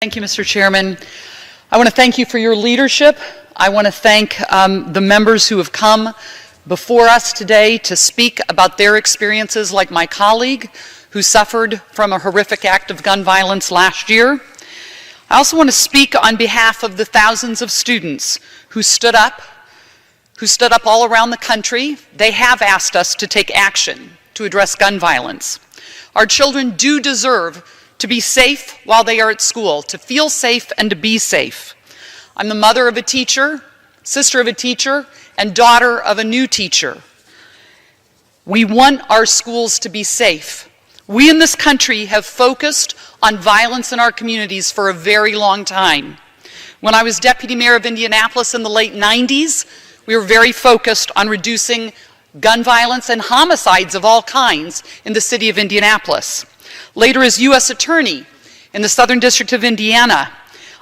Thank you, Mr. Chairman. I want to thank you for your leadership. I want to thank the members who have come before us today to speak about their experiences, like my colleague who suffered from a horrific act of gun violence last year. I also want to speak on behalf of the thousands of students who stood up all around the country. They have asked us to take action to address gun violence. Our children do deserve to be safe while they are at school, to feel safe and to be safe. I'm the mother of a teacher, sister of a teacher, and daughter of a new teacher. We want our schools to be safe. We in this country have focused on violence in our communities for a very long time. When I was deputy mayor of Indianapolis in the late 90s, we were very focused on reducing gun violence and homicides of all kinds in the city of Indianapolis. Later, as U.S. Attorney in the Southern District of Indiana,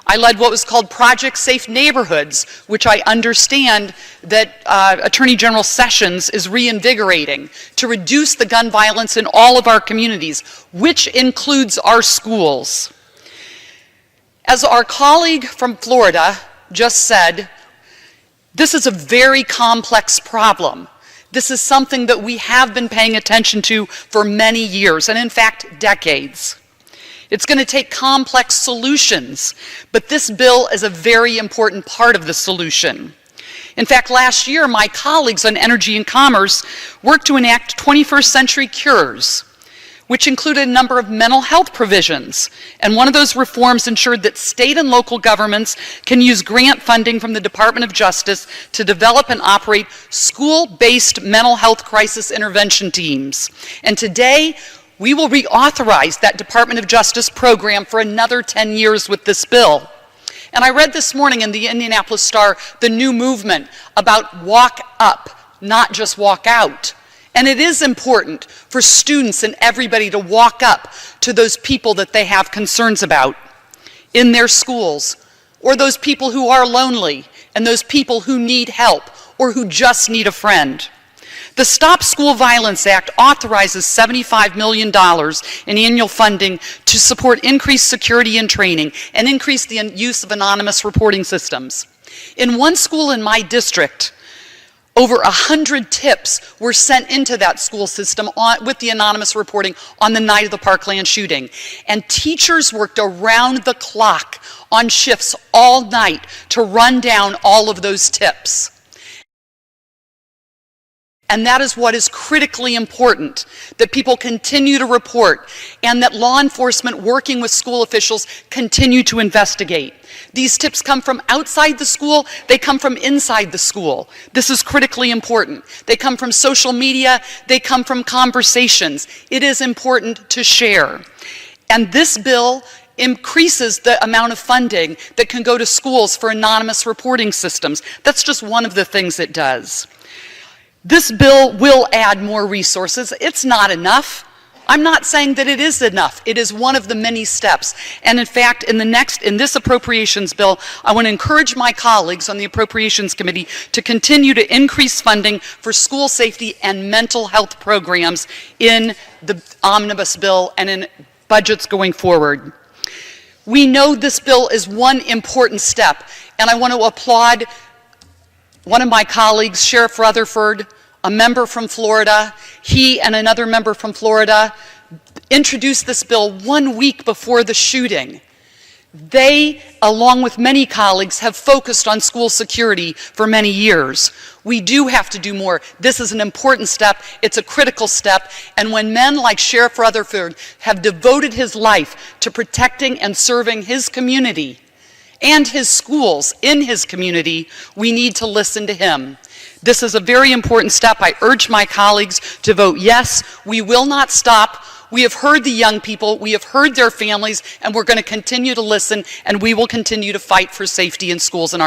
I led what was called Project Safe Neighborhoods, which I understand that Attorney General Sessions is reinvigorating to reduce the gun violence in all of our communities, which includes our schools. As our colleague from Florida just said, this is a very complex problem. This is something that we have been paying attention to for many years, and in fact, decades. It's going to take complex solutions, but this bill is a very important part of the solution. In fact, last year, my colleagues on Energy and Commerce worked to enact 21st Century Cures, which included a number of mental health provisions. And one of those reforms ensured that state and local governments can use grant funding from the Department of Justice to develop and operate school-based mental health crisis intervention teams. And today, we will reauthorize that Department of Justice program for another 10 years with this bill. And I read this morning in the Indianapolis Star the new movement about walk up, not just walk out. And it is important for students and everybody to walk up to those people that they have concerns about in their schools, or those people who are lonely, and those people who need help, or who just need a friend. The Stop School Violence Act authorizes $75 million in annual funding to support increased security and training and increase the use of anonymous reporting systems. In one school in my district, over 100 tips were sent into that school system with the anonymous reporting on the night of the Parkland shooting. And teachers worked around the clock on shifts all night to run down all of those tips. And that is what is critically important, that people continue to report and that law enforcement working with school officials continue to investigate. These tips come from outside the school, they come from inside the school. This is critically important. They come from social media, they come from conversations. It is important to share. And this bill increases the amount of funding that can go to schools for anonymous reporting systems. That's just one of the things it does. This bill will add more resources. It's not enough. I'm not saying that it is enough. It is one of the many steps. And in fact, in this appropriations bill, I want to encourage my colleagues on the Appropriations Committee to continue to increase funding for school safety and mental health programs in the omnibus bill and in budgets going forward. We know this bill is one important step, and I want to applaud one of my colleagues, Sheriff Rutherford, a member from Florida. He and another member from Florida introduced this bill 1 week before the shooting. They, along with many colleagues, have focused on school security for many years. We do have to do more. This is an important step. It's a critical step. And when men like Sheriff Rutherford have devoted his life to protecting and serving his community and his schools in his community, we need to listen to him. This is a very important step. I urge my colleagues to vote yes. We will not stop. We have heard the young people, we have heard their families, and we're going to continue to listen, and we will continue to fight for safety in schools in our